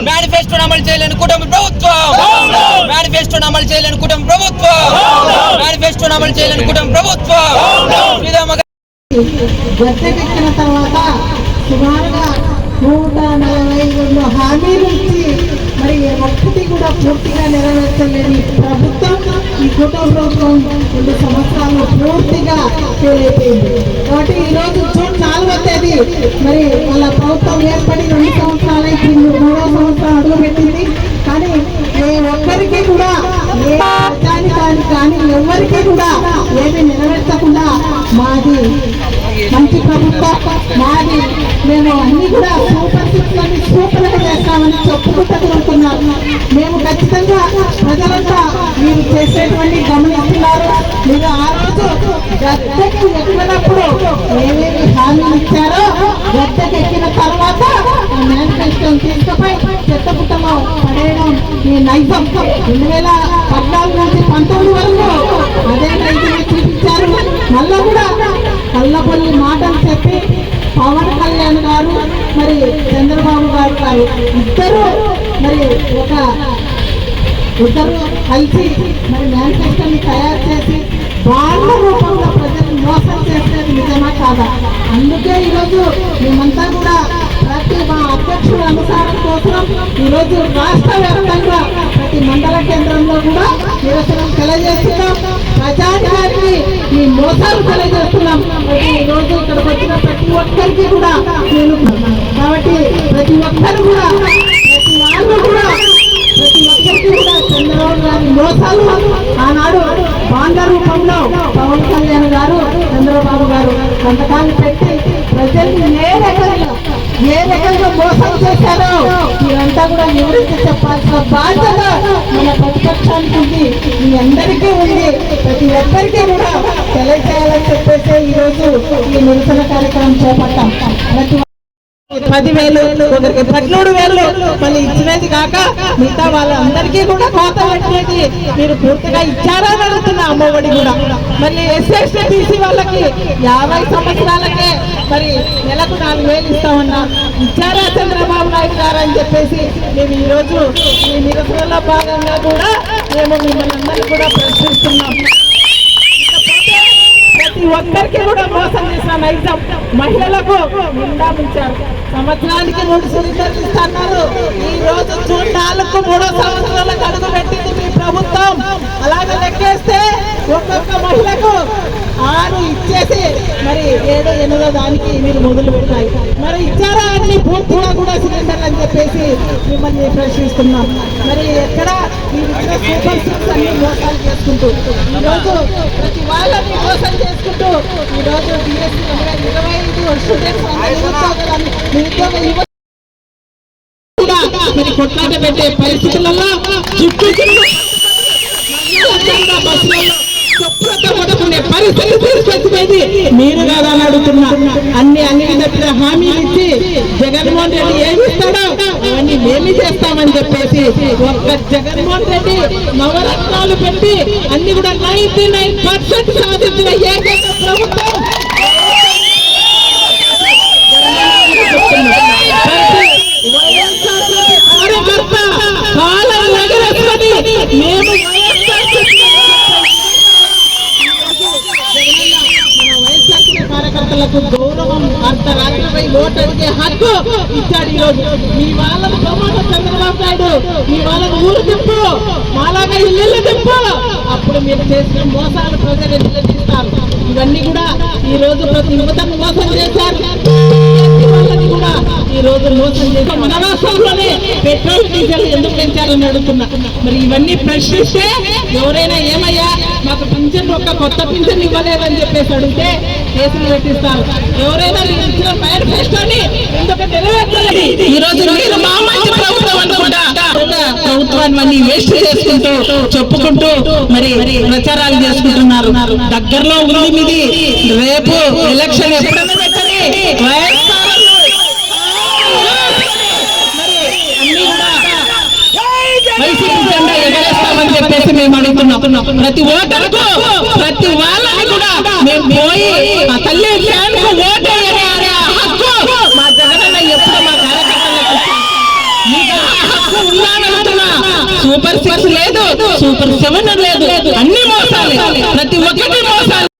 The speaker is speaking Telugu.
మేనిఫెస్టోను అమలు చేయలేని కూటమి ప్రభుత్వం, మేనిఫెస్టోను అమలు చేయలేని కూటమి ప్రభుత్వం, మేనిఫెస్టోను అమలు చేయలేని కూటమి ప్రభుత్వం. గద్దెకెక్కిన తర్వాత సుమారుగా 142 హామీలు ఇచ్చి మరి ఒక్కటి కూడా పూర్తిగా నెరవేర్చలేని ప్రభుత్వం ఈ కూటమి ప్రభుత్వం 2 సంవత్సరాలు పూర్తిగా ఫెయిల్ అయిపోయింది. కాబట్టి ఈరోజు జూన్ 4వ తేదీ మరి వాళ్ళ ప్రభుత్వం ఏర్పడి 2 సంవత్సరాలు ఇప్పుడు 3వ సంవత్సరం అడుగుపెట్టింది. కానీ ఏ ఒక్కరికి కూడా ఏ రాజ్యానికి కానీ ఎవరికి కూడా ఏమీ నెరవేర్చకుండా మాది మంచి ప్రభుత్వం, మాది మేము అన్ని కూడా సూపర్ సిక్స్లని సూపర్గా చేస్తామని చెప్పుకుంటున్నాం. మేము ఖచ్చితంగా ప్రజలంతా మీరు చేసేటువంటి గమనిస్తున్నారు. మీరు ఆ రోజు గద్దెకి ఎక్కినప్పుడు ఏమేమి హామీలు ఇచ్చారో గద్దెకి ఎక్కిన తర్వాత మేనిఫెస్టోని తీసుకుపోయి చెత్తపుట్టలో పడేయడం ఈ నైజం 2014 నుంచి 19 వరకు అదే నైజమే చూపించారు. మళ్ళా కూడా కళ్ళబొల్లి మాటలు చెప్పి పవన్ కళ్యాణ్ గారు మరి చంద్రబాబు గారు ఇద్దరు మరి ఇద్దరు కలిసి మరి మేనిఫెస్టోని తయారు చేసి బాండ్ల రూపంలో ప్రజలు మోసం చేసేది నిజమా కాదా? అందుకే ఈరోజు మేమంతా కూడా మా అధ్యక్షుల అనుసారం కోసం ఈరోజు రాష్ట్ర వ్యాప్తంగా ప్రతి మండల కేంద్రంలో కూడా నిరసనం తెలియజేస్తున్నాం. ప్రజాధికారికి ఈ మోసాలు తెలియజేస్తున్నాం. ఈరోజు ఇక్కడికి వచ్చిన ప్రతి ఒక్కరికి కూడా నేను కాబట్టి ప్రతి ఒక్కరు కూడా ప్రతి వాళ్ళు కూడా ప్రతి ఒక్కరికి కూడా చంద్రబాబు గారి మోసాలు ఆనాడు బాండ్ల రూపంలో పవన్ కళ్యాణ్ గారు చంద్రబాబు గారు సంతకాలు పెట్టి ప్రజల్ని ఏ రకంగా మోసం చేశారో మీరంతా కూడా నివృత్తి చెప్పాల్సిన బాధ్యత మన ప్రతిపక్షానికి ఉంది, మీ అందరికీ ఉంది. ప్రతి ఒక్కరికి కూడా తెలియజేయాలని చెప్పేసి ఈరోజు ఈ నిరసన కార్యక్రమం చేపట్టాం. 10,000 ఒకరికి 13,000 మళ్ళీ ఇచ్చినది కాక మిగతా వాళ్ళందరికీ కూడా కోత పెట్టేది మీరు పూర్తిగా ఇచ్చారా అని అడుగుతున్న అమ్మఒడి కూడా. మళ్ళీ ఎస్సీ బీసీ వాళ్ళకి 50 సంవత్సరాలకే మరి నెలకు 4,000 ఇస్తామన్నా ఇచ్చారా చంద్రబాబు నాయుడు గారు అని చెప్పేసి మేము ఈరోజు ఈ నిరసనలో భాగంగా కూడా మేము మిమ్మల్ని అందరినీ కూడా ప్రశ్నిస్తున్నాం. ప్రతి ఒక్కరికి కూడా మోసం చేసిన నైజం మహిళలకు నిందామించారు. సంవత్సరానికి 3 సిలిండర్లు ఇస్తున్నారు. ఈ రోజు జూన్ 4కు 3వ సంవత్సరాలకు అడుగు పెట్టింది మీ ప్రభుత్వం. అలాగే లెక్కేస్తే ఒక్కొక్క మహిళకు 6 ఇచ్చేసి మరి 7, 8వ దానికి మీరు మొదలు పెడతాయి. మరి ఇచ్చారా అన్ని పూర్తిగా కూడా సిలిండర్లు అని చెప్పేసి మిమ్మల్ని ప్రశ్నిస్తున్నాం. మరి ఎక్కడ మీరు ఇచ్చిన సూపర్ సిక్స్ అన్ని మోసాలు చేసుకుంటూ ఈరోజు ప్రతి వాళ్ళని మోసం చేసుకుంటూ ఈరోజు డిఎస్సీ 25 స్టూడెంట్స్ నిరుద్యోగ మరి కొట్లాట పెట్టే పరిస్థితులలో బస్సులలో పరిస్థితి తీసుకొచ్చిపోయింది మీరు కదా అని అడుగుతున్నా. అన్ని తప్పిన హామీలు ఇచ్చి జగన్మోహన్ రెడ్డి ఏమి ఇస్తాడో అవన్నీ మేమే చేస్తామని చెప్పేసి ఒక్క జగన్మోహన్ రెడ్డి నవరత్నాలు పెట్టి అన్ని కూడా 99% సాధించిన ఏకైక ప్రభుత్వం కార్యకర్త కాలం ఎగరేసుకొని మేము కార్యకర్తలకు గౌరవం అర్ధరాత్రిపై ఓటు అడిగే హక్కు ఇచ్చాడు. ఈరోజు మీ వాళ్ళను ప్రమాణం చంద్రబాబు నాయుడు మీ వాళ్ళను ఊరు తిప్పు, మాలాగా ఇల్లు తిప్పు, అప్పుడు మీరు చేసిన మోసాలు ప్రజలు నిలదీస్తారు. ఇవన్నీ కూడా ఈ రోజు ప్రతి యువతను మోసం చేశారు. వాళ్ళని కూడా ఈ రోజు మోసం చేశారు. మన రాష్ట్రంలోనే పెట్రోల్ డీజిల్ ఎందుకు పెంచారని అడుగుతున్నా. మరి ఇవన్నీ ప్రశ్నిస్తే ఎవరైనా ఏమయ్యా మాకు పింఛన్ ఒక్క కొత్త పింఛన్ ఇవ్వలేదని చెప్పేసి అడిగితే కేసులు పెట్టిస్తారు. ఎవరైనా ఇచ్చిన మేనిఫెస్టోని ఎందుకు నెరవేర్చలేదు? ఈ రోజు మీరు మా మంచి ప్రభుత్వం అనుకుంటా ప్రభుత్వాన్ని వేస్ట్ చేసుకుంటూ చెప్పుకుంటూ మరి ప్రచారాలు చేసుకుంటున్నారు. దగ్గరలో ఉంది మీది రేపు ఎలక్షన్ ఎప్పుడైనా పెట్టండి వైసీపీ జెండా ఎగరేస్తామని చెప్పేసి మేము అడుగుతున్నాం. ప్రతి ఓటర్కు ప్రతి వాళ్ళని కూడా మేము పోయి తల్లి ఫ్యాన్ కు ఓటేయాలి సూపర్ 6 లేదు, సూపర్ 7 లేదు, అన్ని మోసాలే, ప్రతి ఒక్కటి